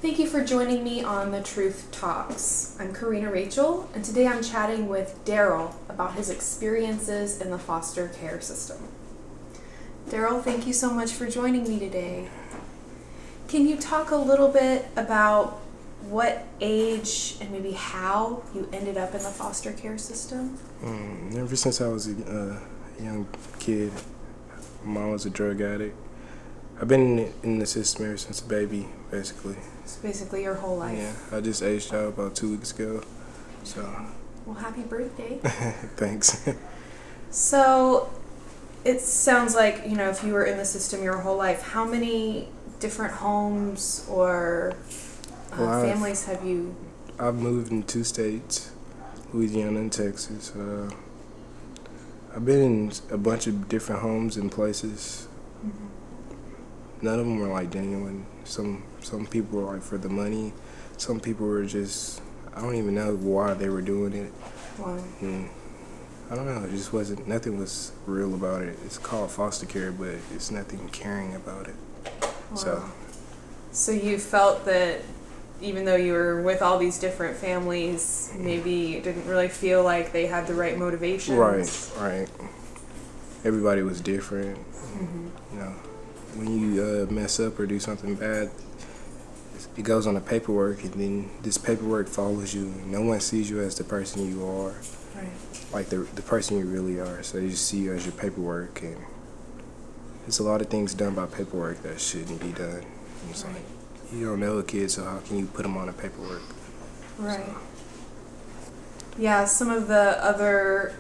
Thank you for joining me on The Truth Talks. I'm Karina Rachel, and today I'm chatting with Darryl about his experiences in the foster care system. Darryl, thank you so much for joining me today. Can you talk a little bit about what age and maybe how you ended up in the foster care system? Ever since I was a young kid, my mom was a drug addict. I've been in the system ever since a baby, basically. So basically your whole life. Yeah, I just aged out about 2 weeks ago, so. Well, happy birthday. Thanks. So it sounds like, if you were in the system your whole life, how many different homes or families have you? I've moved in 2 states, Louisiana and Texas. I've been in a bunch of different homes and places. Mm-hmm. None of them were like genuine. Some people were like for the money. Some people were just, I don't even know why they were doing it. Wow. I don't know, it just wasn't, nothing was real about it. It's called foster care, but it's nothing caring about it. Wow. So you felt that even though you were with all these different families, maybe you didn't really feel like they had the right motivations? Right. Everybody was different. Mm-hmm. When you mess up or do something bad, it goes on the paperwork, and then this paperwork follows you. No one sees you as the person you are, right? Like the person you really are. So they just see you as your paperwork, and there's a lot of things done by paperwork that shouldn't be done. It's right. Like, you don't know a kid, so how can you put them on the paperwork? Right. So. Yeah, some of the other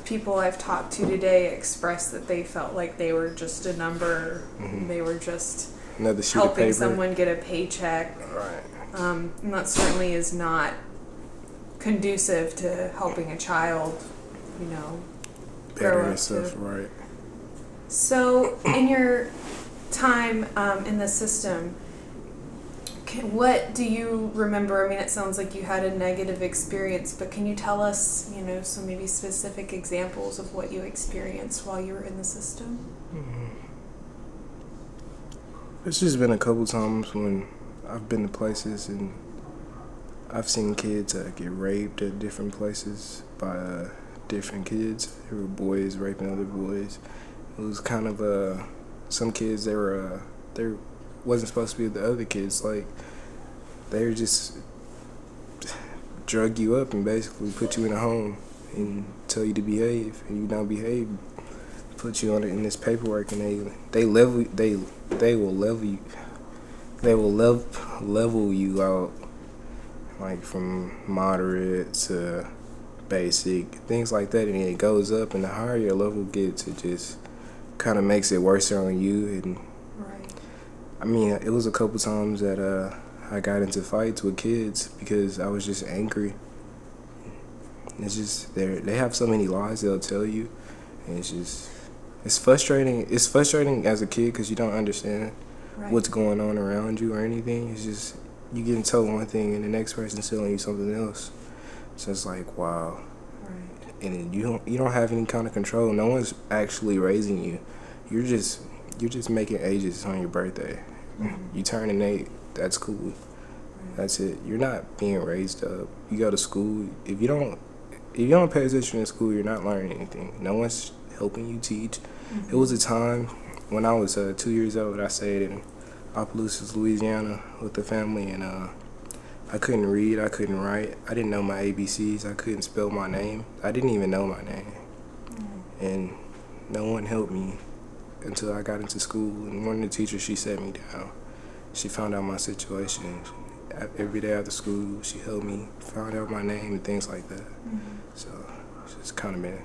people I've talked to today expressed that they felt like they were just a number. Mm-hmm. They were just another sheet helping of paper. Someone get a paycheck. Right. And that certainly is not conducive to helping a child, Better grow and up stuff, right. So, in your time in the system, what do you remember? I mean, it sounds like you had a negative experience, but can you tell us, some maybe specific examples of what you experienced while you were in the system? Mm-hmm. It's just been a couple times when I've been to places and I've seen kids get raped at different places by different kids. There were boys raping other boys. It was kind of some kids they wasn't supposed to be with the other kids. Like, they were just drug you up and basically put you in a home and tell you to behave, and you don't behave, put you on it in this paperwork, and they will level you out, like from moderate to basic, things like that, and it goes up, and the higher your level gets, it just kind of makes it worse on you. And right. I mean, it was a couple times that I got into fights with kids because I was just angry. It's just they have so many lies they'll tell you, and it's frustrating. It's frustrating as a kid because you don't understand what's going on around you or anything. It's just you getting told one thing and the next person's telling you something else. So it's like, wow. Right. And you don't have any kind of control. No one's actually raising you. You're just making ages on your birthday. Mm-hmm. You turning 8. That's cool. Right. That's it. You're not being raised up. You go to school. If you don't pay attention in school, you're not learning anything. No one's helping you teach. Mm-hmm. It was a time when I was 2 years old. I stayed in Opelousas, Louisiana, with the family, and I couldn't read. I couldn't write. I didn't know my ABCs. I couldn't spell my name. I didn't even know my name, and no one helped me until I got into school. And one of the teachers, she sat me down. She found out my situation. Every day after school, she helped me, found out my name and things like that. Mm-hmm. So it's just kind of been.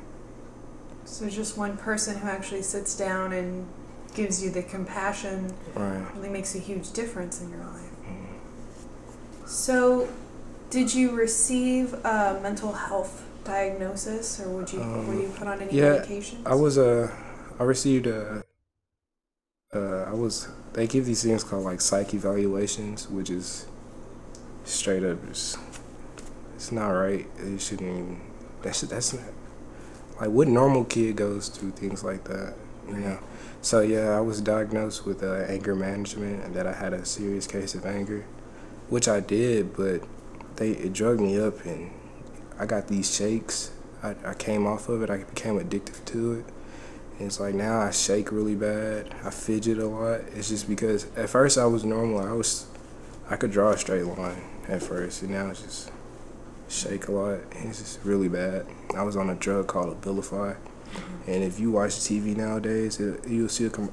So just one person who actually sits down and gives you the compassion really makes a huge difference in your life. Mm-hmm. So did you receive a mental health diagnosis, or were you put on any medications? I received they give these things called like psych evaluations, which is straight up, it's not right. It shouldn't even, that's not, like, what normal kid goes through things like that, you know? So yeah, I was diagnosed with anger management and that I had a serious case of anger. which I did, but it drugged me up, and I got these shakes. I came off of it. I became addicted to it. And it's like now I shake really bad. I fidget a lot. It's just because at first I was normal. I could draw a straight line at first, and now it's just shake a lot. And it's just really bad. I was on a drug called B.R.A.V.E. And if you watch TV nowadays, you'll see an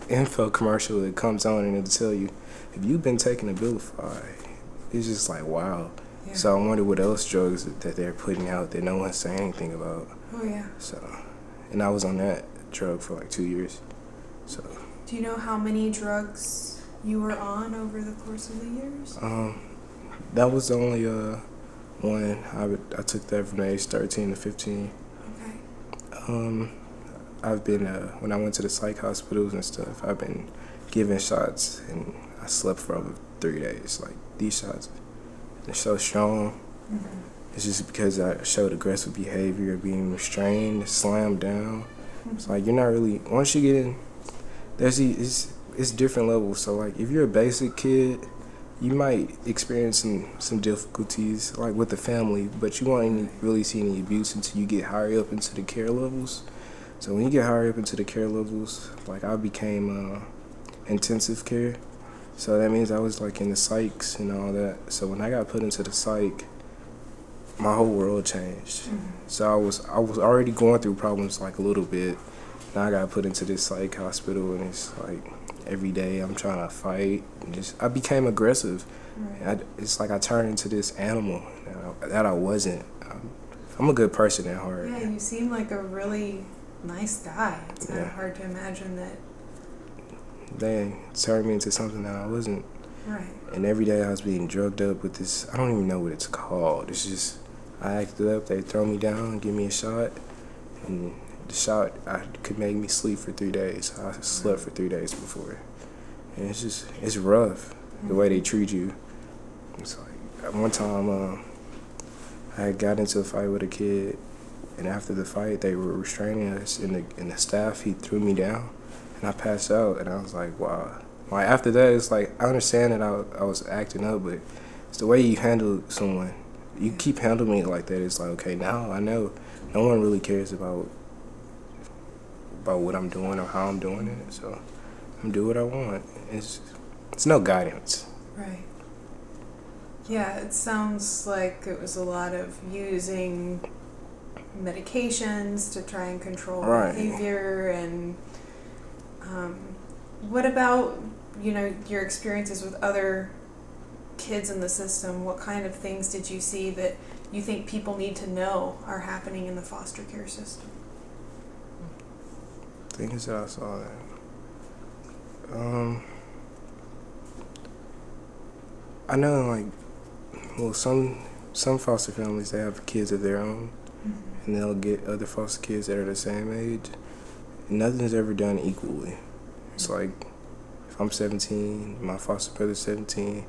info commercial that comes on, and it'll tell you, if you've been taking a B.R.A.V.E, it's just like, wow. Yeah. So I wonder what else drugs that they're putting out that no one's saying anything about. Oh, yeah. So, and I was on that drug for like 2 years. So. Do you know how many drugs you were on over the course of the years? That was the only one. I took that from age 13 to 15. Okay. I've been, when I went to the psych hospitals and stuff, I've been given shots, and I slept for over 3 days. Like, these shots, they're so strong. Mm-hmm. It's just because I showed aggressive behavior, being restrained, slammed down. Mm-hmm. It's like, you're not really, once you get in, it's different levels. So, like, if you're a basic kid, you might experience some difficulties, like, with the family, but you won't really see any abuse until you get higher up into the care levels. So when you get higher up into the care levels, like, I became intensive care. So that means I was, like, in the psychs and all that. So when I got put into the psych, my whole world changed. Mm-hmm. So I was already going through problems, like, a little bit. Now I got put into this psych hospital, and it's like every day I'm trying to fight. And I became aggressive. Right. It's like I turned into this animal that I wasn't. I'm a good person at heart. Yeah, you seem like a really nice guy. It's kind of hard to imagine that. They turned me into something that I wasn't. Right. And every day I was being drugged up with this, I don't even know what it's called. It's just, I acted up, they throw me down and give me a shot. And the shot could make me sleep for 3 days. I slept for 3 days before. And it's rough, the way they treat you. It's like, one time I got into a fight with a kid, and after the fight, they were restraining us, and the staff, he threw me down, and I passed out, and I was like, wow. Like, after that, it's like, I understand that I was acting up, but it's the way you handle someone. You keep handling me like that, it's like, okay, now I know no one really cares about what I'm doing or how I'm doing it, so I'm doing what I want. It's no guidance. Right. Yeah, it sounds like it was a lot of using medications to try and control behavior. And what about, your experiences with other kids in the system? What kind of things did you see that you think people need to know are happening in the foster care system? Things that I saw that. I know, like, well, some foster families, they have kids of their own, mm-hmm. and they'll get other foster kids that are the same age. And nothing's ever done equally. It's like, if I'm 17, my foster brother's 17,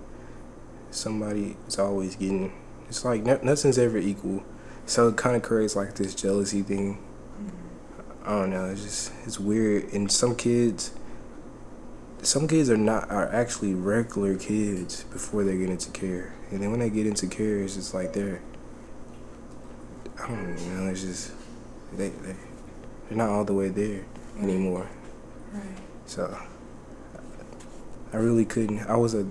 somebody is always getting, it's like nothing's ever equal. So it kind of creates like this jealousy thing. Mm-hmm. I don't know, it's weird. And some kids are actually regular kids before they get into care. And then when they get into care, it's just like I don't know, it's just, they're not all the way there anymore. Right. So I really couldn't, I was a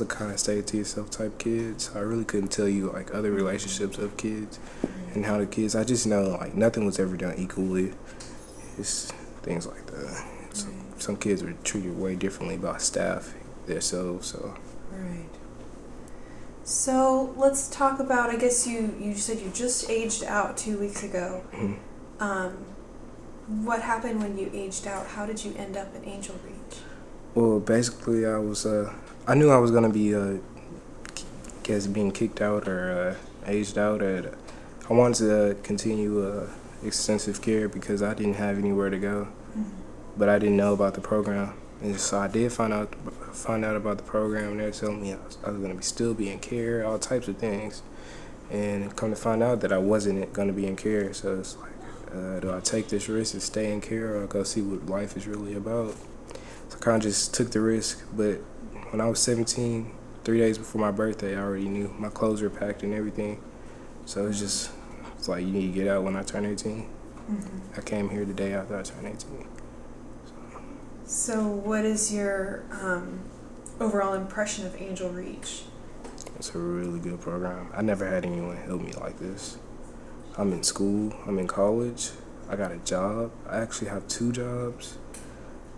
kind of stay to yourself type kid, so I really couldn't tell you like other relationships of kids and how the kids, I just know like nothing was ever done equally. It's things like that. Some kids were treated way differently by staff themselves, so. Right. So let's talk about, I guess you said you just aged out 2 weeks ago. Mm-hmm. What happened when you aged out? How did you end up in Angel Reach? Well, basically I knew I was going to be, being kicked out or aged out. I wanted to continue extensive care because I didn't have anywhere to go. Mm-hmm. But I didn't know about the program, and so I did find out about the program. And they were telling me I was going to be still be in care, all types of things, and come to find out that I wasn't going to be in care. So it's like, do I take this risk and stay in care, or go see what life is really about? So I kind of just took the risk, but when I was 17, 3 days before my birthday, I already knew. My clothes were packed and everything. So it's like you need to get out when I turn 18. I came here the day after I turned 18. So what is your overall impression of Angel Reach? It's a really good program. I never had anyone help me like this. I'm in school, I'm in college, I got a job. I actually have 2 jobs.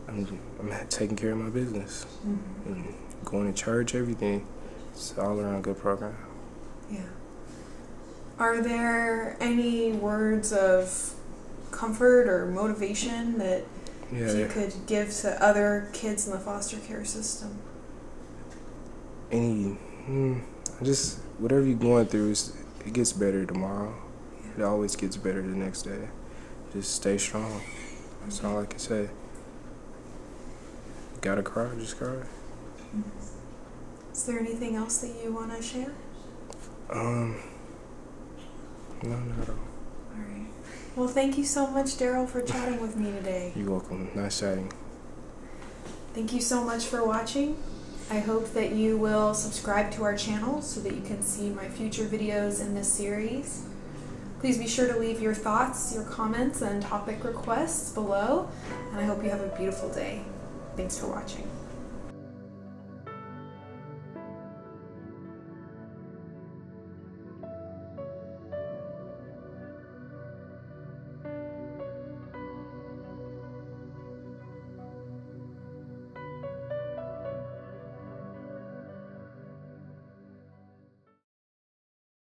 I'm taking care of my business and going to church, everything. It's all around a good program. Yeah. Are there any words of comfort or motivation that you could give to other kids in the foster care system? Just whatever you're going through, it gets better tomorrow. It always gets better the next day. Just stay strong. That's all I can say. Gotta cry, just cry. Is there anything else that you want to share? No, not at all. All right. Well, thank you so much, Darryl, for chatting with me today. You're welcome. Nice chatting. Thank you so much for watching. I hope that you will subscribe to our channel so that you can see my future videos in this series. Please be sure to leave your thoughts, your comments, and topic requests below. And I hope you have a beautiful day. Thanks for watching.